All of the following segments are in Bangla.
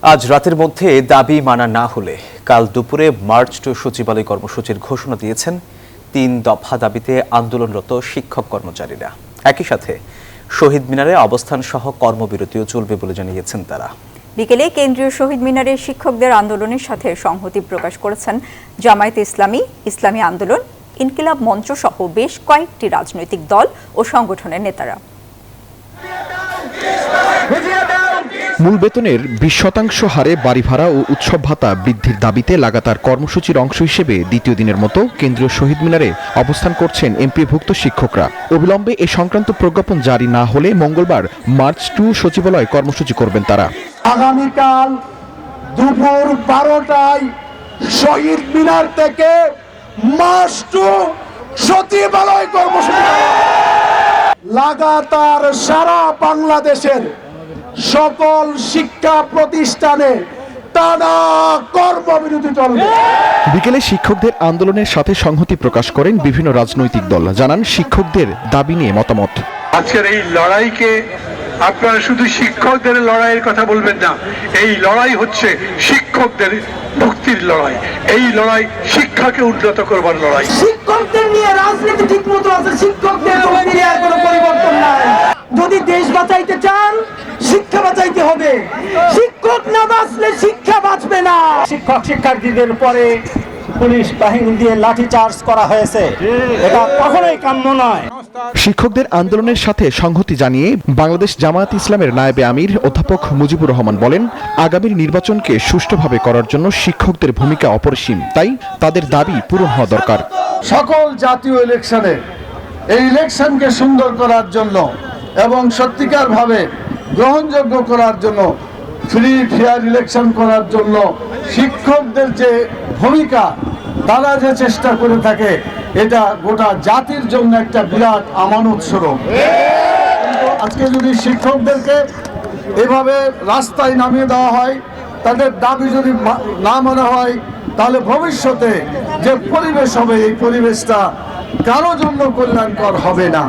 আজ রাতের মধ্যে দাবি মানা না হলে কাল দুপুরে মার্চ টু সচিবালয় কর্মসূচির ঘোষণা দিয়েছেন ৩ দফা দাবিতে আন্দোলনরত শিক্ষক কর্মচারীরা। একই সাথে শহীদ মিনারে অবস্থান সহ কর্মবিরতিও চলবে বলে জানিয়েছেন তারা। বিকেলে কেন্দ্রীয় শহীদ মিনারে শিক্ষকদের আন্দোলনের সাথে সংহতি প্রকাশ করেছেন জামায়াতে ইসলামী, ইসলামী আন্দোলন, ইনকিলাব মঞ্চ সহ বেশ কয়েকটি রাজনৈতিক দল ও সংগঠনের নেতারা। মূল বেতনের 20% হারে বাড়ি ভাড়া ও উৎসব ভাতা বৃদ্ধির দাবিতে লাগাতার কর্মসূচির অংশ হিসেবে দ্বিতীয় দিনের মতো কেন্দ্রীয় শহীদ মিনারে অবস্থান করছেন এমপিভুক্ত শিক্ষকরা। অবিলম্বে এ সংক্রান্ত প্রজ্ঞাপন জারি না হলে মঙ্গলবার মার্চ টু সচিবালয় কর্মসূচি করবেন তারা। আগামীকাল দুপুর 12টায় শহীদ মিনার থেকে মার্চ টু সচিবালয় কর্মসূচি লাগাতার সারা বাংলাদেশের সকল শিক্ষা প্রতিষ্ঠানে টানা কর্মবিরতি চলবে। বিকেলে শিক্ষকদের আন্দোলনের সাথে সংহতি প্রকাশ করেন বিভিন্ন রাজনৈতিক দল, জানান শিক্ষকদের দাবি নিয়ে মতামত। আজকের এই লড়াইকে আপনারা শুধু শিক্ষকদের লড়াইয়ের কথা বলবেন না, এই লড়াই হচ্ছে শিক্ষকদের মুক্তির লড়াই, এই লড়াই শিক্ষাকে উন্নত করবার লড়াই। শিক্ষকদের নিয়ে রাজনীতি ঠিক মতো আছে, শিক্ষকদের আর কোনো পরিবর্তন নাই। যদি দেশ বাঁচাইতে চান শিক্ষা বাঁচাইতে হবে, শিক্ষক না বাঁচলে শিক্ষা বাঁচবে না। শিক্ষক শিক্ষার্থীদের পরে পুলিশ বাহিনী দিয়ে লাঠিচার্জ করা হয়েছে, এটা কখনোই কাম্য নয়। শিক্ষকদের আন্দোলনের সাথে সংহতি জানিয়ে বাংলাদেশ জামায়াত ইসলামের নায়েবে আমির অধ্যাপক মুজিবুর রহমান বলেন, আগামীর নির্বাচনকে সুষ্ঠুভাবে করার জন্য শিক্ষকদের ভূমিকা অপরিসীম, তাই তাদের দাবি পূরণ হওয়া দরকার। সকল জাতীয় ইলেকশনে এই ইলেকশনকে সুন্দর করার জন্য এবং সত্যিকারভাবে গ্রহণযোগ্য করার জন্য, ফ্রি ফেয়ার ইলেকশন করার জন্য শিক্ষকদের যে ভূমিকা, তারা যে চেষ্টা করে থাকে, এটা গোটা জাতির জন্য একটা বিরাট আমানত স্বরূপ। আজকে যদি শিক্ষকদেরকে এভাবে রাস্তায় নামিয়ে দেওয়া হয়, তাদের দাবি যদি না মানা হয়, তাহলে ভবিষ্যতে যে পরিবেশ হবে, এই পরিবেশটা কারো জন্য কল্যাণকর হবে না।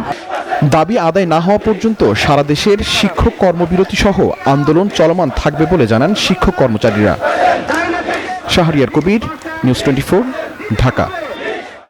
দাবি আদায় না হওয়া পর্যন্ত সারা দেশের শিক্ষক কর্মবিরতি সহ আন্দোলন চলমান থাকবে বলে জানান শিক্ষক কর্মচারীরা। শাহরিয়ার কবির, নিউজ 24, ঢাকা।